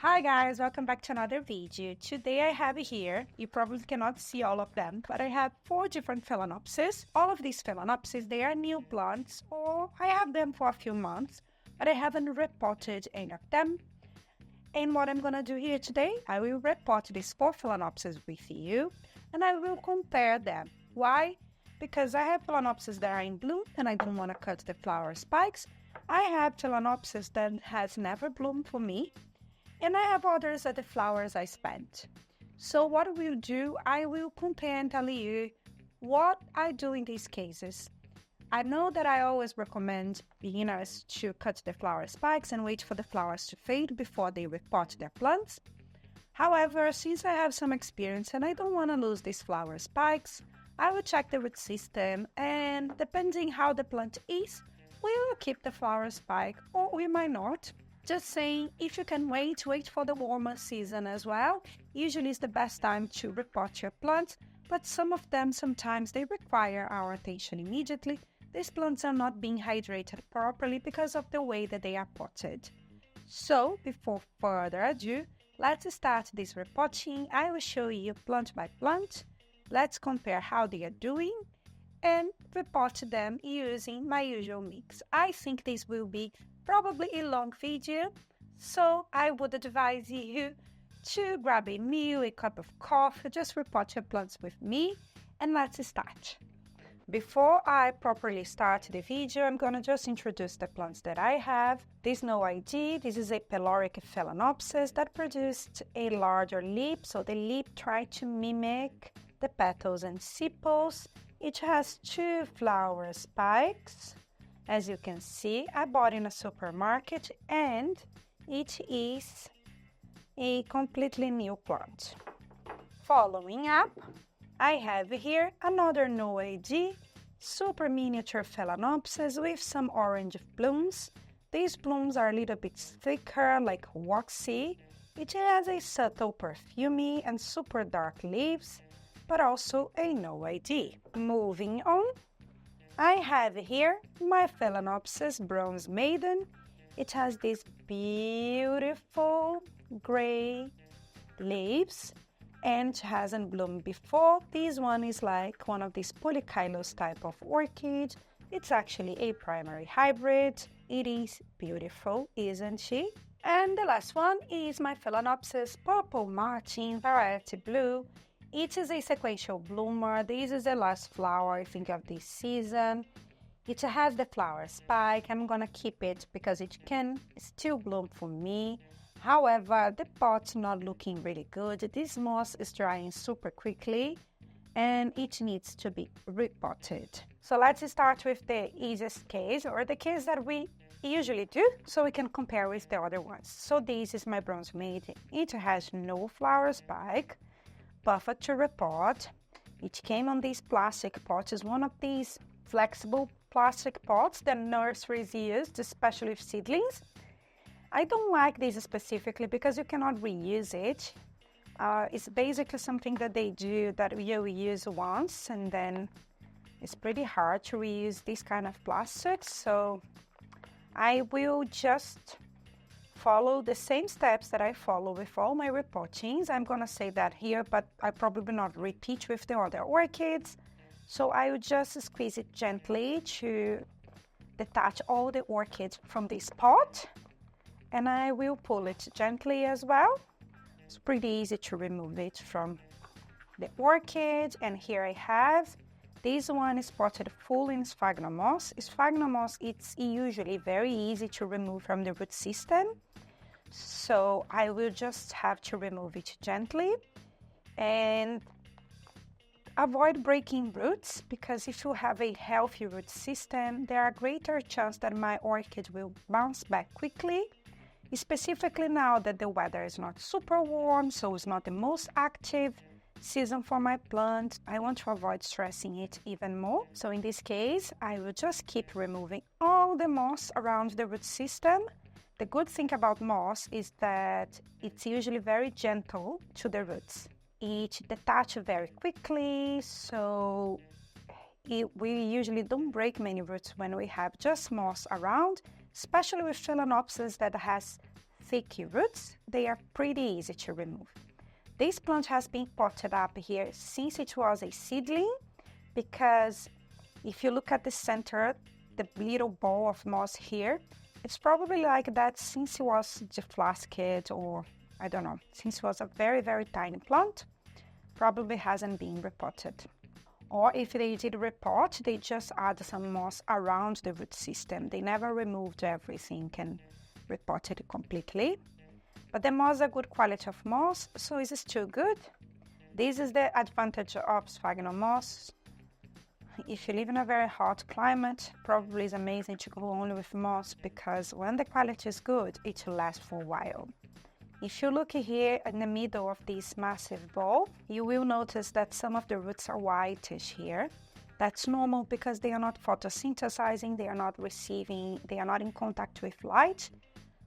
Hi guys, welcome back to another video. Today I have here, you probably cannot see all of them, but I have 4 different Phalaenopsis. All of these Phalaenopsis, they are new plants, or I have them for a few months, but I haven't repotted any of them. And what I'm gonna do here today, I will repot these 4 Phalaenopsis with you, and I will compare them. Why? Because I have Phalaenopsis that are in bloom, and I don't want to cut the flower spikes. I have Phalaenopsis that has never bloomed for me, and I have others that the flowers I spent. So what I will do, I will compare and tell you what I do in these cases. I know that I always recommend beginners to cut the flower spikes and wait for the flowers to fade before they repot their plants. However, since I have some experience and I don't want to lose these flower spikes, I will check the root system, and depending how the plant is, we will keep the flower spike or we might not. Just saying, if you can wait for the warmer season as well. Usually it's the best time to repot your plants, but some of them sometimes they require our attention immediately. These plants are not being hydrated properly because of the way that they are potted. So, before further ado, let's start this repotting. I will show you plant by plant. Let's compare how they are doing and repot them using my usual mix. I think this will be probably a long video, so I would advise you to grab a meal, a cup of coffee, just repot your plants with me, and let's start. Before I properly start the video, I'm gonna just introduce the plants that I have. There's no ID. This is a pyloric Phalaenopsis that produced a larger lip, so the lip tried to mimic the petals and sepals. It has 2 flower spikes. As you can see, I bought in a supermarket, and it is a completely new plant. Following up, I have here another no ID, super miniature Phalaenopsis with some orange blooms. These blooms are a little bit thicker, like waxy. It has a subtle perfumey and super dark leaves, but also a no ID. Moving on, I have here my Phalaenopsis bronze maiden. It has these beautiful gray leaves and hasn't bloomed before. This one is like one of these polychilous type of orchid. It's actually a primary hybrid. It is beautiful, isn't she? And the last one is my Phalaenopsis purple martin variety blue. It is a sequential bloomer. This is the last flower, I think, of this season. It has the flower spike. I'm gonna keep it because it can still bloom for me. However, the pot's not looking really good. This moss is drying super quickly and it needs to be repotted. So let's start with the easiest case, or the case that we usually do, so we can compare with the other ones. So this is my bronze maiden. It has no flower spike. Perfect to repot. It came on these plastic pots. It's one of these flexible plastic pots that nurseries use, especially with seedlings. I don't like this specifically because you cannot reuse it. It's basically something that they do that you use once, and then it's pretty hard to reuse this kind of plastic. So I will just follow the same steps that I follow with all my repottings. I'm gonna say that here, but I probably not repeat with the other orchids. So I will just squeeze it gently to detach all the orchids from this pot, and I will pull it gently as well. It's pretty easy to remove it from the orchid. And here I have, this one is potted full in sphagnum moss. Sphagnum moss, it's usually very easy to remove from the root system. So I will just have to remove it gently and avoid breaking roots, because if you have a healthy root system, there are greater chance that my orchid will bounce back quickly, specifically now that the weather is not super warm, so it's not the most active season for my plant. I want to avoid stressing it even more. So in this case, I will just keep removing all the moss around the root system. The good thing about moss is that it's usually very gentle to the roots. It detaches very quickly, so we usually don't break many roots when we have just moss around, especially with Phalaenopsis that has thick roots, they are pretty easy to remove. This plant has been potted up here since it was a seedling, because if you look at the center, the little ball of moss here, it's probably like that since it was deflasked, or I don't know, since it was a very, very tiny plant, probably hasn't been repotted. Or if they did repot, they just add some moss around the root system. They never removed everything and repotted it completely. But the moss is a good quality of moss, so it's still good. This is the advantage of sphagnum moss. If you live in a very hot climate, probably it's amazing to go only with moss, because when the quality is good, it will last for a while. If you look here in the middle of this massive ball, you will notice that some of the roots are whitish here. That's normal because they are not photosynthesizing, they are not in contact with light,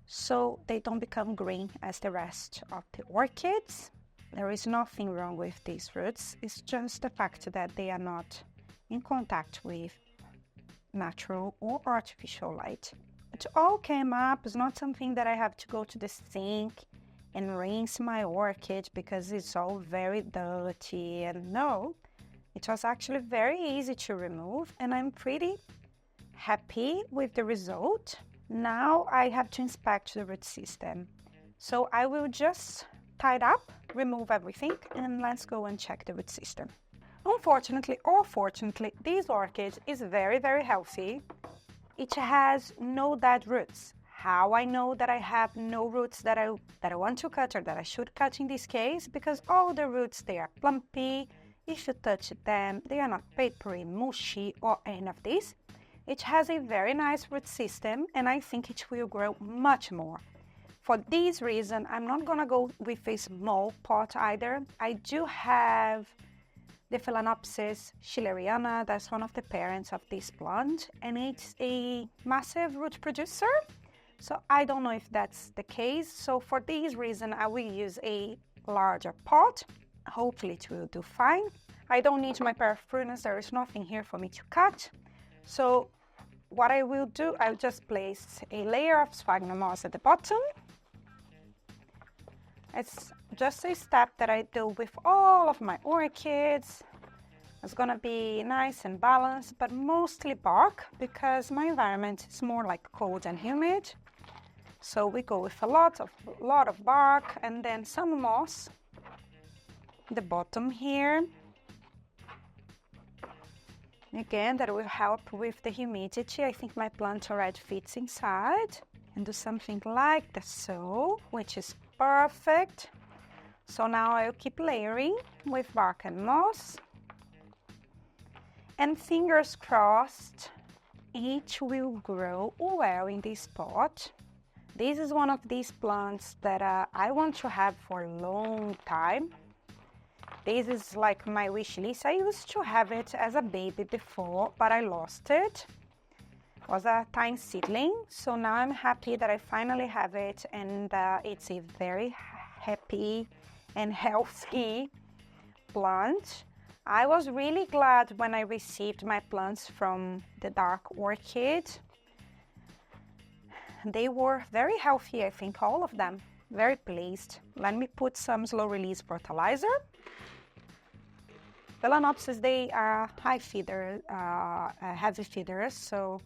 so they don't become green as the rest of the orchids. There is nothing wrong with these roots, it's just the fact that they are not in contact with natural or artificial light. It all came up. It's not something that I have to go to the sink and rinse my orchid because it's all very dirty, and no, it was actually very easy to remove, and I'm pretty happy with the result. Now I have to inspect the root system, so I will just tie it up, remove everything, and let's go and check the root system. Unfortunately or fortunately, this orchid is very, very healthy. It has no dead roots. How I know that I have no roots that I want to cut, or that I should cut in this case? Because all the roots, they are plumpy. If you touch them, they are not papery, mushy, or any of this. It has a very nice root system, and I think it will grow much more. For this reason, I'm not gonna go with a small pot either. I do have the Phalaenopsis schilleriana, that's one of the parents of this plant, and it's a massive root producer. So I don't know if that's the case. So for this reason, I will use a larger pot. Hopefully it will do fine. I don't need my pair of pruners. There is nothing here for me to cut. So what I will do, I'll just place a layer of sphagnum moss at the bottom. It's just a step that I do with all of my orchids. It's gonna be nice and balanced, but mostly bark because my environment is more like cold and humid. So we go with a lot of bark and then some moss at the bottom here. Again, that will help with the humidity. I think my plant already fits inside. And do something like that, so, which is perfect. So now I'll keep layering with bark and moss. And fingers crossed, it will grow well in this pot. This is one of these plants that I want to have for a long time. This is like my wish list. I used to have it as a baby before, but I lost it. It was a tiny seedling, so now I'm happy that I finally have it, and it's a very happy and healthy plant. I was really glad when I received my plants from the dark orchid. They were very healthy, I think, all of them. Very pleased. Let me put some slow release fertilizer. Phalaenopsis, they are high feeder, heavy feeders, so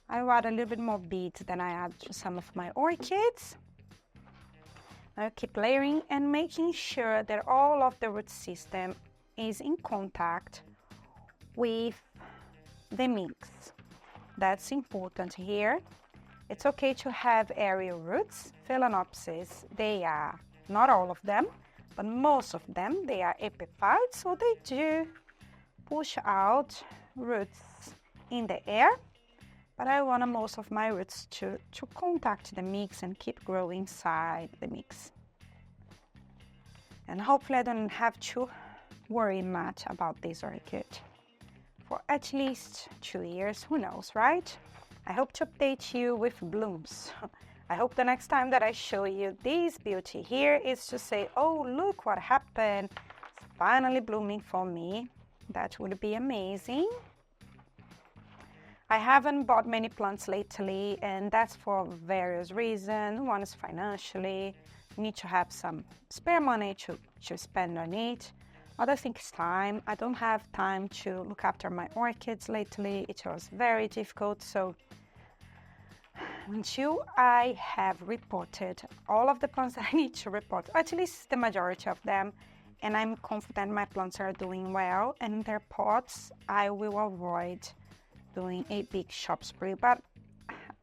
I add a little bit more beads than I add to some of my orchids. I'll keep layering and making sure that all of the root system is in contact with the mix. That's important here. It's okay to have aerial roots. Phalaenopsis, they are, not all of them, but most of them, they are epiphytes, so they do push out roots in the air. But I want most of my roots to contact the mix and keep growing inside the mix. And hopefully I don't have to worry much about this orchid for at least 2 years, who knows, right? I hope to update you with blooms. I hope the next time that I show you this beauty here is to say, oh, look what happened. It's finally blooming for me. That would be amazing. I haven't bought many plants lately, and that's for various reasons. One is financially, need to have some spare money to spend on it. Other thing is time. I don't have time to look after my orchids lately. It was very difficult, so until I have repotted all of the plants that I need to repot, at least the majority of them, and I'm confident my plants are doing well and in their pots, I will avoid doing a big shop spree. But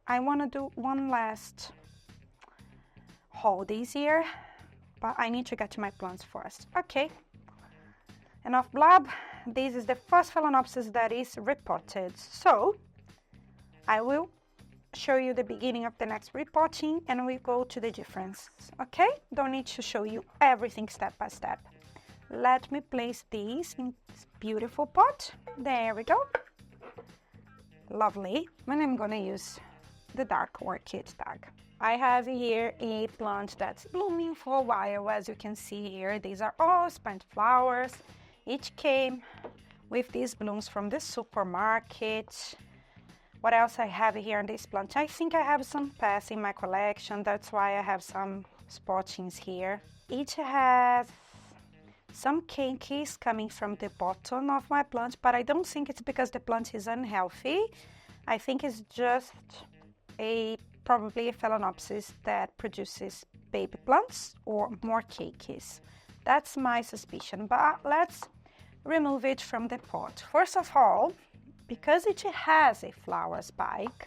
I want to do one last haul this year, but I need to get to my plants first. Okay, enough blab. This is the first Phalaenopsis that is repotted, so I will show you the beginning of the next repotting and we go to the difference. Okay, don't need to show you everything step by step. Let me place these in this beautiful pot. There we go. Lovely. And I'm gonna use the dark orchid tag. I have here a plant that's blooming for a while. As you can see here, these are all spent flowers. Each came with these blooms from the supermarket. What else I have here in this plant? I think I have some pests in my collection. That's why I have some spottings here. Each has some keikis coming from the bottom of my plant, but I don't think it's because the plant is unhealthy. I think it's just probably a Phalaenopsis that produces baby plants or more keikis. That's my suspicion, but let's remove it from the pot. First of all, because it has a flower spike,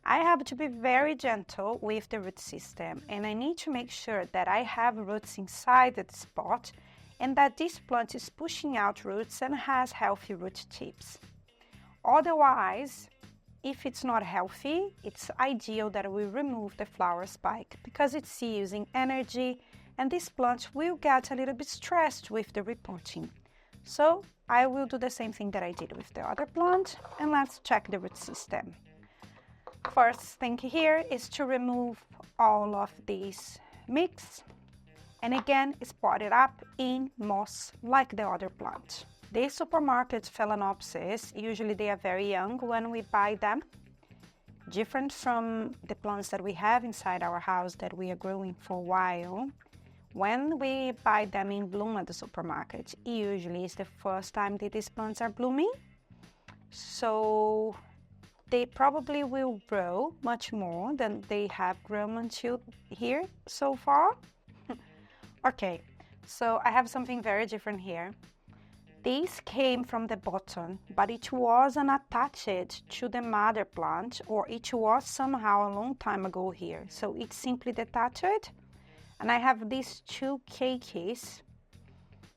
I have to be very gentle with the root system, and I need to make sure that I have roots inside the spot and that this plant is pushing out roots and has healthy root tips. Otherwise, if it's not healthy, it's ideal that we remove the flower spike because it's using energy and this plant will get a little bit stressed with the repotting. So I will do the same thing that I did with the other plant, and let's check the root system. First thing here is to remove all of this mix, and again spot it up in moss like the other plant. The supermarket Phalaenopsis, usually they are very young when we buy them, different from the plants that we have inside our house that we are growing for a while. When we buy them in bloom at the supermarket, usually it's the first time that these plants are blooming, so they probably will grow much more than they have grown until here so far. Okay, so I have something very different here. This came from the bottom, but it wasn't attached to the mother plant, or it was somehow a long time ago here, so it's simply detached. And I have these two keikis,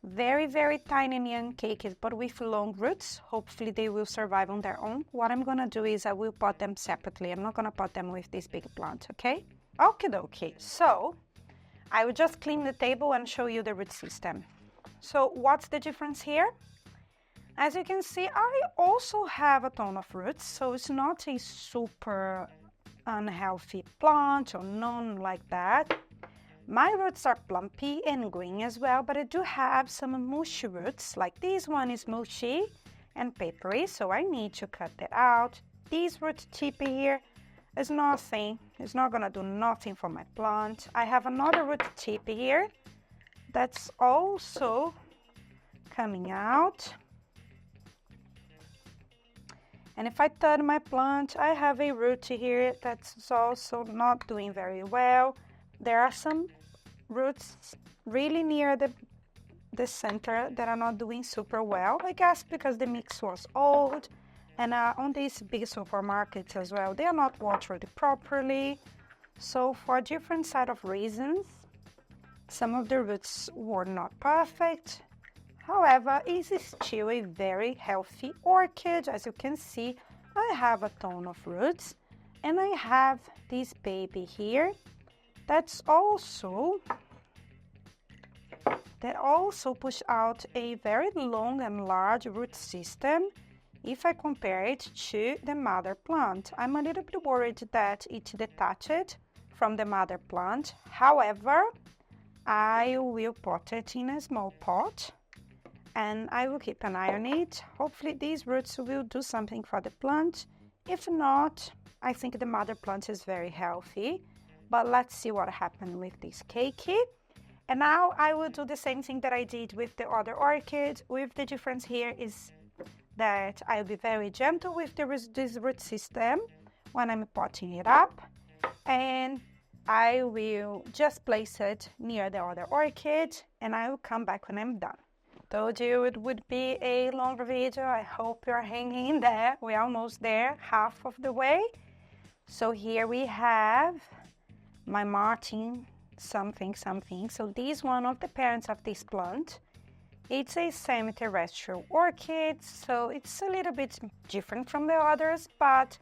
very, very tiny young keikis, but with long roots. Hopefully they will survive on their own. What I'm gonna do is I will pot them separately. I'm not gonna pot them with this big plant, okay? Okie dokie. So I will just clean the table and show you the root system. So what's the difference here? As you can see, I also have a ton of roots, so it's not a super unhealthy plant or none like that. My roots are plumpy and green as well, but I do have some mushy roots, like this one is mushy and papery, so I need to cut that out. This root tip here is nothing, it's not gonna do nothing for my plant. I have another root tip here that's also coming out. And if I turn my plant, I have a root here that's also not doing very well. There are some roots really near the center that are not doing super well, I guess because the mix was old, and on these big supermarkets as well, they are not watered properly. So for a different set of reasons, some of the roots were not perfect. However, it is still a very healthy orchid. As you can see, I have a ton of roots, and I have this baby here that also push out a very long and large root system if I compare it to the mother plant. I'm a little bit worried that it detached from the mother plant. However, I will pot it in a small pot and I will keep an eye on it. Hopefully these roots will do something for the plant If not, I think the mother plant is very healthy. But let's see what happened with this cakey. And now I will do the same thing that I did with the other orchid, with the difference here is that I'll be very gentle with this root system when I'm potting it up. And I will just place it near the other orchid and I will come back when I'm done. Told you it would be a longer video. I hope you're hanging in there. We're almost there, half of the way. So here we have my Martin something. So this is one of the parents of this plant. It's a semi-terrestrial orchid, so it's a little bit different from the others, but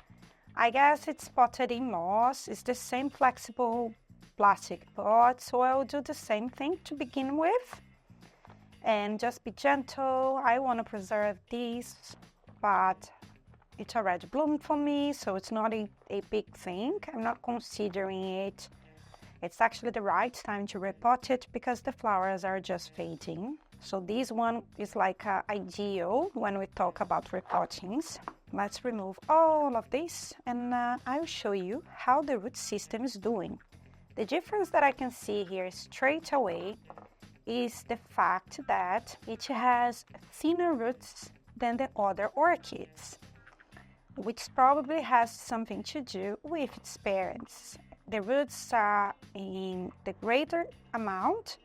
I guess it's potted in moss. It's the same flexible plastic pot, so I'll do the same thing to begin with. And just be gentle. I want to preserve these, but it's already bloomed for me, so it's not a big thing. I'm not considering it. It's actually the right time to repot it because the flowers are just fading. So this one is like ideal when we talk about repottings. Let's remove all of this and I'll show you how the root system is doing. The difference that I can see here straight away is the fact that it has thinner roots than the other orchids, which probably has something to do with its parents. The roots are in the greater amount,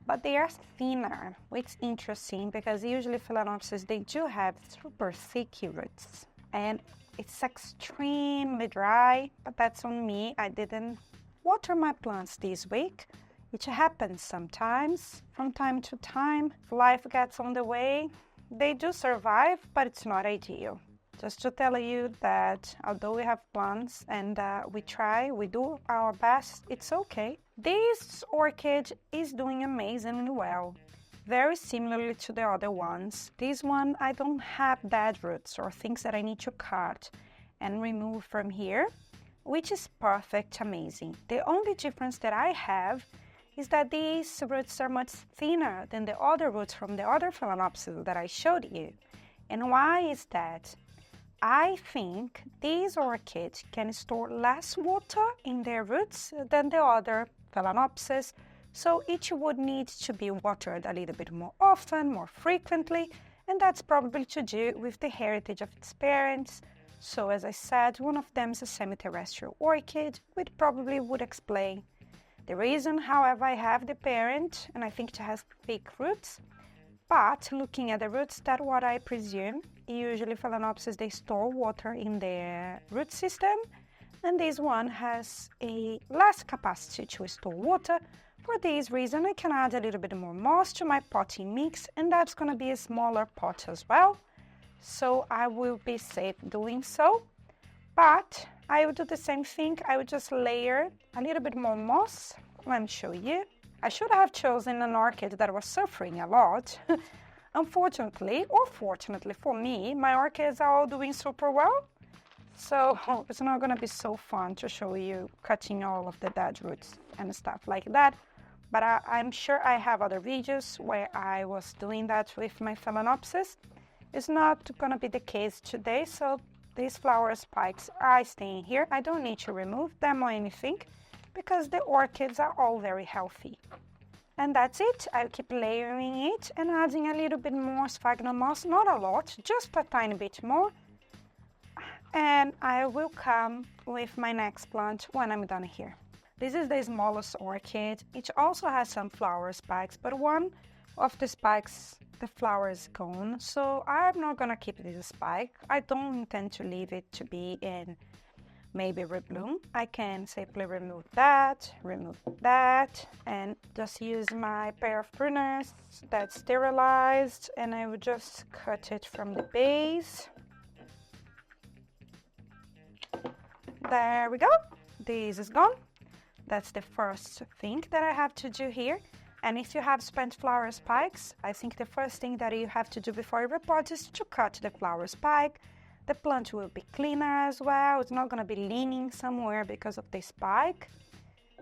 but they are thinner, which is interesting because usually Phalaenopsis, they do have super thick roots. And it's extremely dry, but that's on me. I didn't water my plants this week. It happens sometimes, from time to time. If life gets on the way, they do survive, but it's not ideal. Just to tell you that although we have plants and we do our best, it's okay. This orchid is doing amazingly well, very similarly to the other ones. This one, I don't have dead roots or things that I need to cut and remove from here, which is perfect, amazing. The only difference that I have is that these roots are much thinner than the other roots from the other Phalaenopsis that I showed you. And why is that? I think these orchids can store less water in their roots than the other Phalaenopsis, so each would need to be watered a little bit more often, more frequently, and that's probably to do with the heritage of its parents. So as I said, one of them is a semi-terrestrial orchid, which probably would explain the reason. However, I have the parent, and I think it has big roots, but looking at the roots, that's what I presume. Usually Phalaenopsis, they store water in their root system, and this one has a less capacity to store water. For this reason, I can add a little bit more moss to my potting mix, and that's going to be a smaller pot as well, so I will be safe doing so. But I will do the same thing. I will just layer a little bit more moss. Let me show you. I should have chosen an orchid that was suffering a lot. Unfortunately, or fortunately for me, my orchids are all doing super well. So it's not going to be so fun to show you cutting all of the dead roots and stuff like that. But I'm sure I have other videos where I was doing that with my Phalaenopsis. It's not going to be the case today, so these flower spikes are staying here. I don't need to remove them or anything because the orchids are all very healthy. And that's it. I'll keep layering it and adding a little bit more sphagnum moss, not a lot, just a tiny bit more. And I will come with my next plant when I'm done here. This is the smallest orchid. It also has some flower spikes, but one of the spikes, the flower is gone, so I'm not gonna keep this spike. I don't intend to leave it to be in maybe rebloom. I can simply remove that, and just use my pair of pruners that's sterilized, and I will just cut it from the base. There we go. This is gone. That's the first thing that I have to do here. And if you have spent flower spikes, I think the first thing that you have to do before you repot is to cut the flower spike. The plant will be cleaner as well. It's not going to be leaning somewhere because of the spike.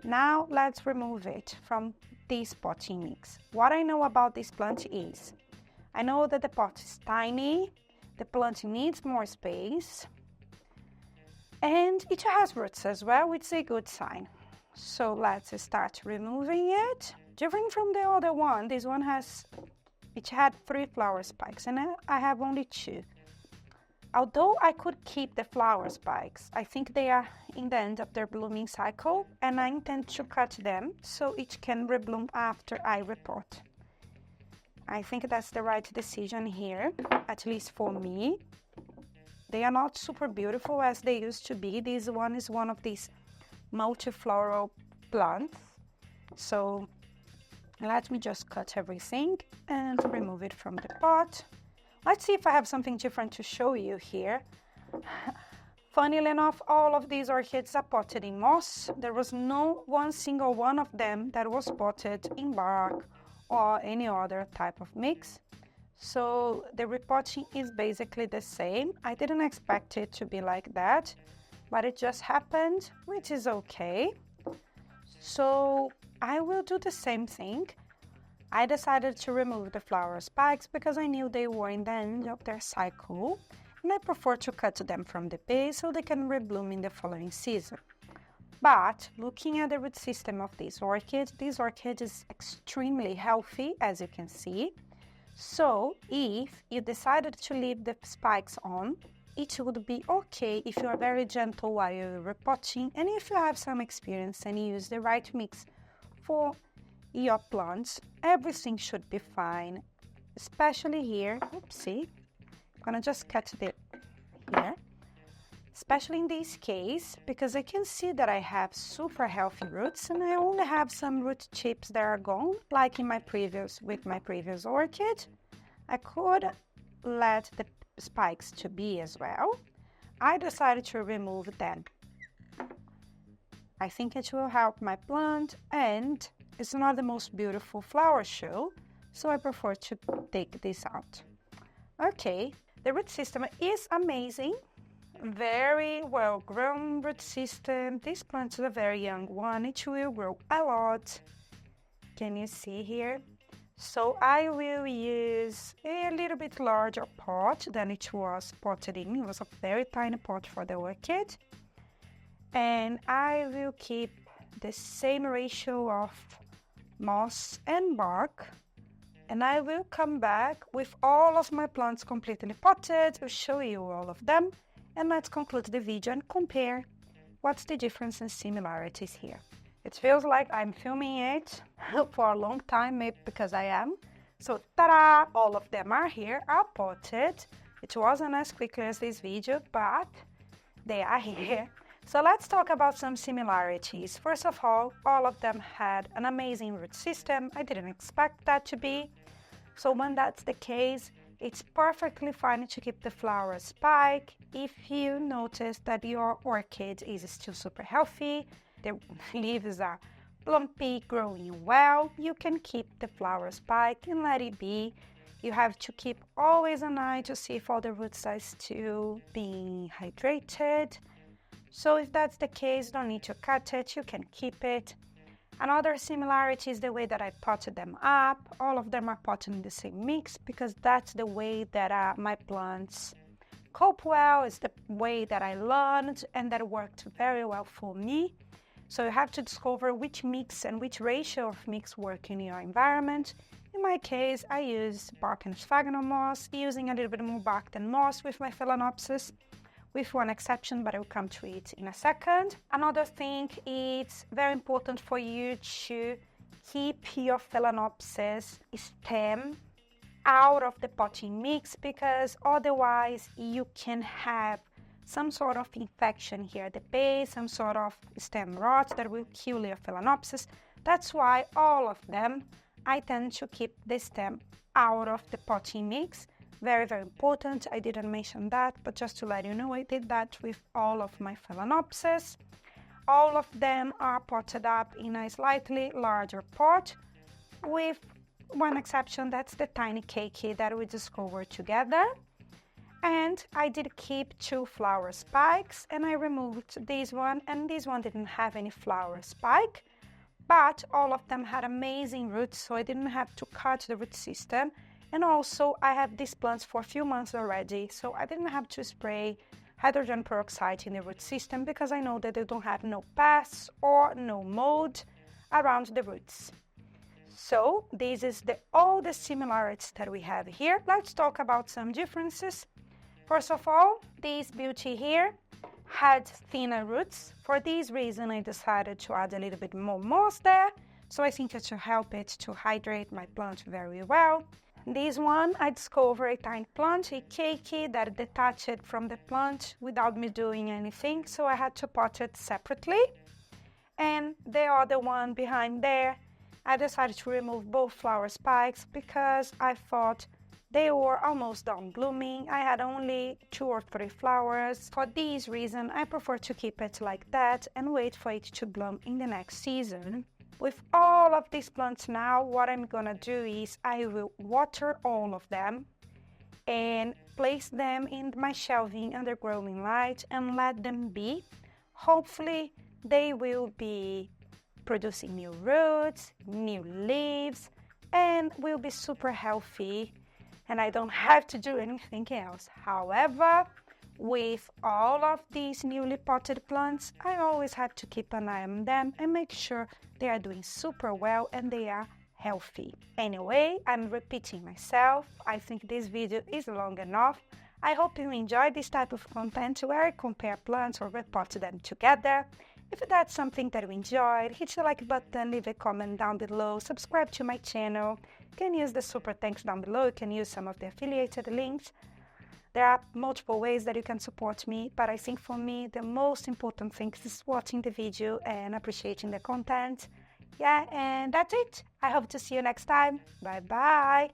Now let's remove it from this potting mix. What I know about this plant is, I know that the pot is tiny, the plant needs more space, And it has roots as well, which is a good sign. So let's start removing it. Different from the other one, this one had 3 flower spikes and I have only 2. Although I could keep the flower spikes, I think they are in the end of their blooming cycle and I intend to cut them so it can rebloom after I repot. I think that's the right decision here, at least for me. They are not super beautiful as they used to be. This one is one of these multifloral plants. So let me just cut everything and remove it from the pot. Let's see if I have something different to show you here. Funnily enough, all of these orchids are potted in moss. There was no one single one of them that was potted in bark or any other type of mix. So the repotting is basically the same. I didn't expect it to be like that, but it just happened, which is okay. So I will do the same thing. I decided to remove the flower spikes because I knew they were in the end of their cycle, and I prefer to cut them from the base so they can rebloom in the following season. But looking at the root system of this orchid is extremely healthy, as you can see. So if you decided to leave the spikes on, it would be okay if you are very gentle while you're repotting, and if you have some experience and you use the right mix for your plants, everything should be fine, especially here. Oopsie, I'm gonna just cut it here, especially in this case because I can see that I have super healthy roots and I only have some root chips that are gone, like in my previous orchid. I could let the spikes to be as well. I decided to remove them. I think it will help my plant, and it's not the most beautiful flower show, so I prefer to take this out. Okay, the root system is amazing. Very well grown root system. This plant is a very young one. It will grow a lot. Can you see here? So I will use a little bit larger pot than it was potted in. It was a very tiny pot for the orchid. And I will keep the same ratio of moss and bark, and I will come back with all of my plants completely potted. I'll show you all of them, and let's conclude the video and compare what's the difference and similarities here. It feels like I'm filming it for a long time, maybe because I am. So ta-da! All of them are here, are potted. It wasn't as quickly as this video, but they are here. So let's talk about some similarities. First of all of them had an amazing root system. I didn't expect that to be. So when that's the case, it's perfectly fine to keep the flower spike. If you notice that your orchid is still super healthy, the leaves are plumpy, growing well, you can keep the flower spike and let it be. You have to keep always an eye to see if all the roots are still being hydrated. So if that's the case, don't need to cut it, you can keep it. Another similarity is the way that I potted them up. All of them are potted in the same mix because that's the way that my plants cope well. It's the way that I learned and that worked very well for me. So you have to discover which mix and which ratio of mix work in your environment. In my case, I use bark and sphagnum moss, using a little bit more bark than moss with my Phalaenopsis, with one exception, but I will come to it in a second. Another thing, it's very important for you to keep your Phalaenopsis stem out of the potting mix, because otherwise you can have some sort of infection here at the base, some sort of stem rot that will kill your Phalaenopsis. That's why all of them, I tend to keep the stem out of the potting mix. Very, very important. I didn't mention that, but just to let you know, I did that with all of my Phalaenopsis. All of them are potted up in a slightly larger pot, with one exception, that's the tiny keiki that we discovered together. And I did keep 2 flower spikes, and I removed this one, and this one didn't have any flower spike, but all of them had amazing roots, so I didn't have to cut the root system. And also I have these plants for a few months already, so I didn't have to spray hydrogen peroxide in the root system because I know that they don't have no pests or no mold around the roots. So this is all the similarities that we have here. Let's talk about some differences. First of all, this beauty here had thinner roots. For this reason, I decided to add a little bit more moss there. So I think it will help it to hydrate my plant very well. This one, I discovered a tiny plant, a cakey, that detached from the plant without me doing anything. So I had to pot it separately. And the other one behind there, I decided to remove both flower spikes because I thought they were almost done blooming. I had only 2 or 3 flowers. For this reason, I prefer to keep it like that and wait for it to bloom in the next season. With all of these plants now, what I'm gonna do is I will water all of them and place them in my shelving under growing light and let them be. Hopefully, they will be producing new roots, new leaves, and will be super healthy. And I don't have to do anything else. However, with all of these newly potted plants, I always have to keep an eye on them and make sure they are doing super well and they are healthy. Anyway, I'm repeating myself. I think this video is long enough. I hope you enjoy this type of content where I compare plants or repot them together. If that's something that you enjoyed, hit the like button, leave a comment down below, subscribe to my channel. You can use the super thanks down below, you can use some of the affiliated links. There are multiple ways that you can support me, but I think for me the most important thing is watching the video and appreciating the content. Yeah, and that's it. I hope to see you next time. Bye bye.